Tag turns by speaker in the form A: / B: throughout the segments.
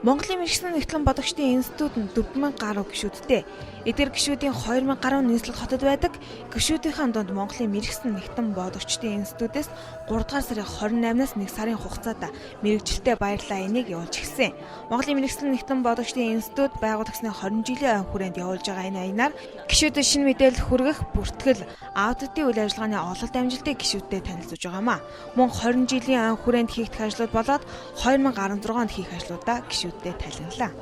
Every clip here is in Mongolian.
A: Монголын мэргэжлийн нэгтлэн бодогчдын институт нь 4000 гаруй гишүүдтэй. Эдгээр гишүүдийн 2000 гаруй нийслэл хотод байдаг. Гишүүдийн дунд Монголын мэргэжлийн нэгтлэн бодогчдын институтээс 3 дугаар сарын 28-наас 1 сарын хугацаанд мэргэжилтэд баярлалаа энийг явуулж эхэлсэн. Монголын мэргэжлийн нэгтлэн бодогчдын институт байгуулагдсны 20 жилийн ой хүрээнд явуулж байгаа энэ аянаар гишүүдэд шинэ мэдээлэл хүргэх, бүртгэл, аудитын үйл ажиллагааны ололт амжилтыг гишүүдэд танилцуулж байгаамаа. Мөн 20 жилийн ой хүрээнд хийгдэх ажлууд болоод 2016 онд хийх ажлуудаа гишүүдэд тайланглаа.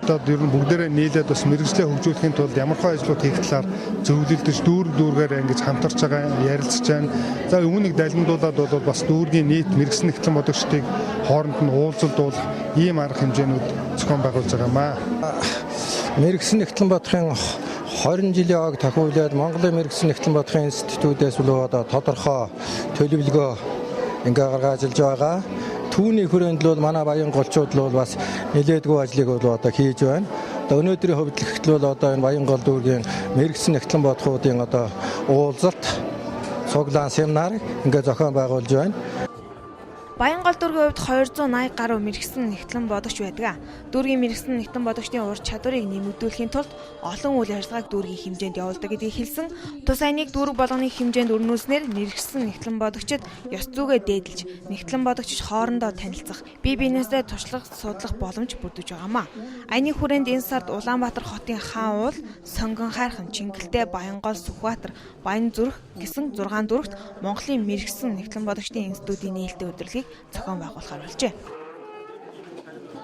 B: Одоо ер нь бүгдээрээ нийлээд бас мэргэжлээ хөгжүүлэхийн тулд ямархай ажлууд хийх талаар зөвлөлдөж дүүргээр ингэж хамтарч байгаа ярилцж байна. За үүнийг далгамдуулаад бол бас дүүргийн нийт мэргэжлийн нэгтлэн бодогчдыг хооронд нь уулзалдуулах ийм арга хэмжээнүүд зохион байгуулж байгаамаа.
C: Мэргэжлийн нэгтлэн бодохын 20 жилийн ойг тохиолдоод Монголын мэргэжлийн нэгтлэн бодохын институтээс одоо тодорхой төлөвлөгөө ингээ гаргаж илж байгаа. Түүний хүрээнд л манай Баянголчууд л бас нэлээдгүй ажлыг бол одоо хийж байна. Одоо өнөөдрийн хувьд л одоо энэ Баянгол дүүргийн мэргэжлийн нэгтлэн бодохуудын одоо уулзалт, цуглаан семинар ингээ зохион байгуулж байна.
A: Баянгол дүүргийн хувьд 280 гаруй мэргэжлийн нэгтлэн бодогч байдаг. Дүүргийн мэргэжлийн нэгтлэн бодогчдын ур чадварыг нэмэгдүүлэхийн тулд олон үйл ажиллагааг дүүргийн хэмжээнд явуулдаг гэдгийг хэлсэн. Тус аяныг дүүрэг болгоны хэмжээнд өрнүүлснээр мэргэжлийн нэгтлэн бодогчид ёс зүйгээ дээдлж, нэгтлэн бодогчид хоорондоо танилцах, бие биенээсээ туршлага судлах боломж бүрдэж байгаамаа. Аяны хүрээнд энэ сард Улаанбаатар хотын хаан уул, Сонгон хайрхан, Чингэлтэй, Баянгол, Сүхбаатар, Баянзүрх гэсэн 6 дүүрэгт Монголын мэргэжлийн нэгтлэн бодогчдын институтын нээлттэй удирдлагыг зохион байгуулахаар болжээ.